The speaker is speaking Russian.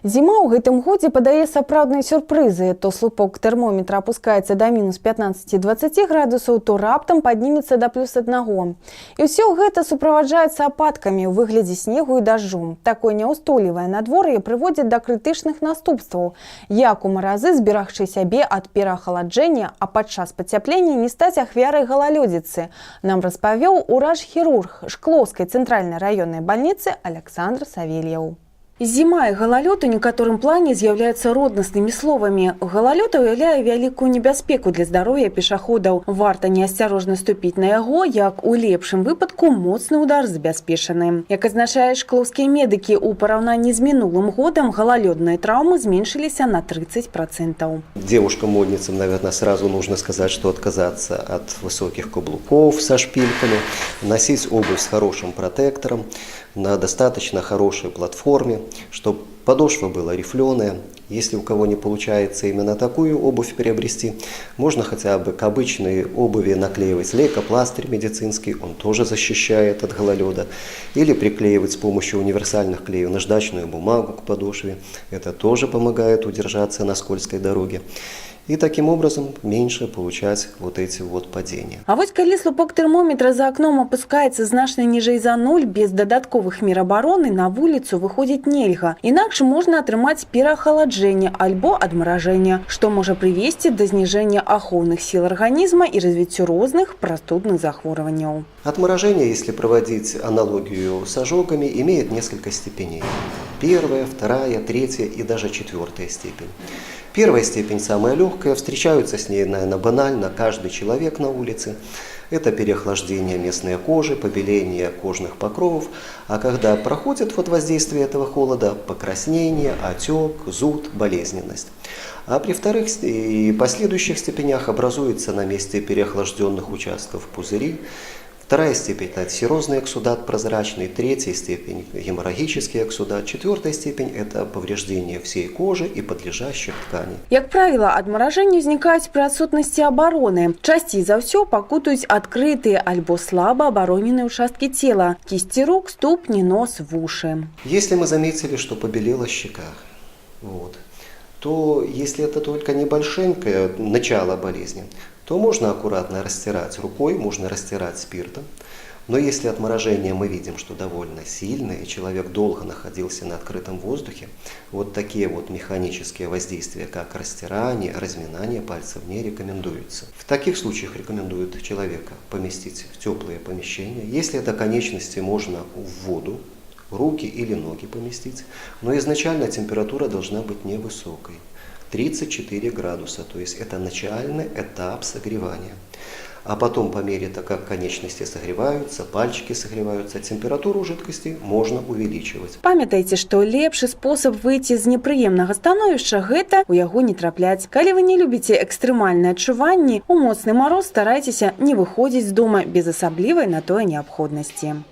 Зіма ў гэтым годзе падае сапраўдныя сюрпрызы. То слупок тэрмометра апускаецца да мінус 15-20 градусаў, то раптам паднімецца да плюс 1. І ўсё гэта суправаджаецца ападкамі ў выглядзе снегу і дажджу. Такое няўстойлівае надвор'е прыводзіць да крытычных наступстваў. Як у маразы зберагчы сябе ад перахаладжэння, а падчас пацяплення не стаць ахвярай галалёдзіцы, нам распавёў ураж-хірург Шклоўскай цэнтральнай раённай бальніцы Александр Савельев. Зіма і галалёд у некаторым плане з'яўляюцца роднаснымі словамі. Галалёд уяўляе вялікую небяспеку для здароўя пешаходаў. Варта неасцярожна ступіць на яго, як у лепшым выпадку моцны удар забяспечаны. Як адзначаюць шклоўскія медыкі, у параўнанні з мінулым годам галалёдныя траўмы зменшыліся на 30%. Девушкам-модницам, наверное, сразу нужно сказать, что отказаться от высоких каблуков со шпильками, носить обувь с хорошим протектором, на достаточно хорошей платформе, чтобы подошва была рифленая. Если у кого не получается именно такую обувь приобрести, можно хотя бы к обычной обуви наклеивать лейкопластырь медицинский, он тоже защищает от гололеда. Или приклеивать с помощью универсальных клеев наждачную бумагу к подошве, это тоже помогает удержаться на скользкой дороге. И таким образом меньше получать вот эти вот падения. А вот калі слупок термометра за окном опускаецца значна ніжэй за 0, без дадатковых мер абароны на вуліцу выходзіць нельга. Інакш можна атрымаць перахаладжэнне альбо адмаражэнне, што можа прывесці да зніжэння ахоўных сіл арганізма і развіццю розных прастудных захворванняў. Отморожение, если проводить аналогию с ожогами, имеет несколько степеней. Первая, вторая, третья и даже четвертая степень. Первая степень самая легкая, встречаются с ней, наверное, банально каждый человек на улице. Это переохлаждение местной кожи, побеление кожных покровов. А когда проходит вот воздействие этого холода, покраснение, отек, зуд, болезненность. А при вторых и последующих степенях образуется на месте переохлажденных участков пузыри. Вторая степень – это серозный эксудат прозрачный, третья степень – геморрагический эксудат, четвертая степень – это повреждение всей кожи и подлежащих тканей. Як правило, адмаражэнні ўзнікаюць пры адсутнасці абароны. Часцей за ўсё пакутаюць адкрытыя альбо слаба абароненыя участкі цела – кісці рук, ступні, нос, вушы. Если мы заметили, что побелела щека, то если это только небольшенькое начало болезни, то можно аккуратно растирать рукой, можно растирать спиртом. Но если отморожение мы видим, что довольно сильное, и человек долго находился на открытом воздухе, вот такие вот механические воздействия, как растирание, разминание пальцев, не рекомендуются. В таких случаях рекомендуют человека поместить в теплые помещения. Если это конечности, можно в воду, руки или ноги поместить. Но изначально температура должна быть невысокой. 34 градуса, то есть это начальный этап согревания. А потом, по мере того, как конечности согреваются, пальчики согреваются, температуру жидкости можно увеличивать. Памятайте, что лепшы способ выйти з непрыемнага становішча – гэта у яго не трапляць. Калі вы не любіце экстрэмальныя адчуванні, у моцны мароз старайцеся не выходзіць з дома без асаблівай на тое неабходнасці.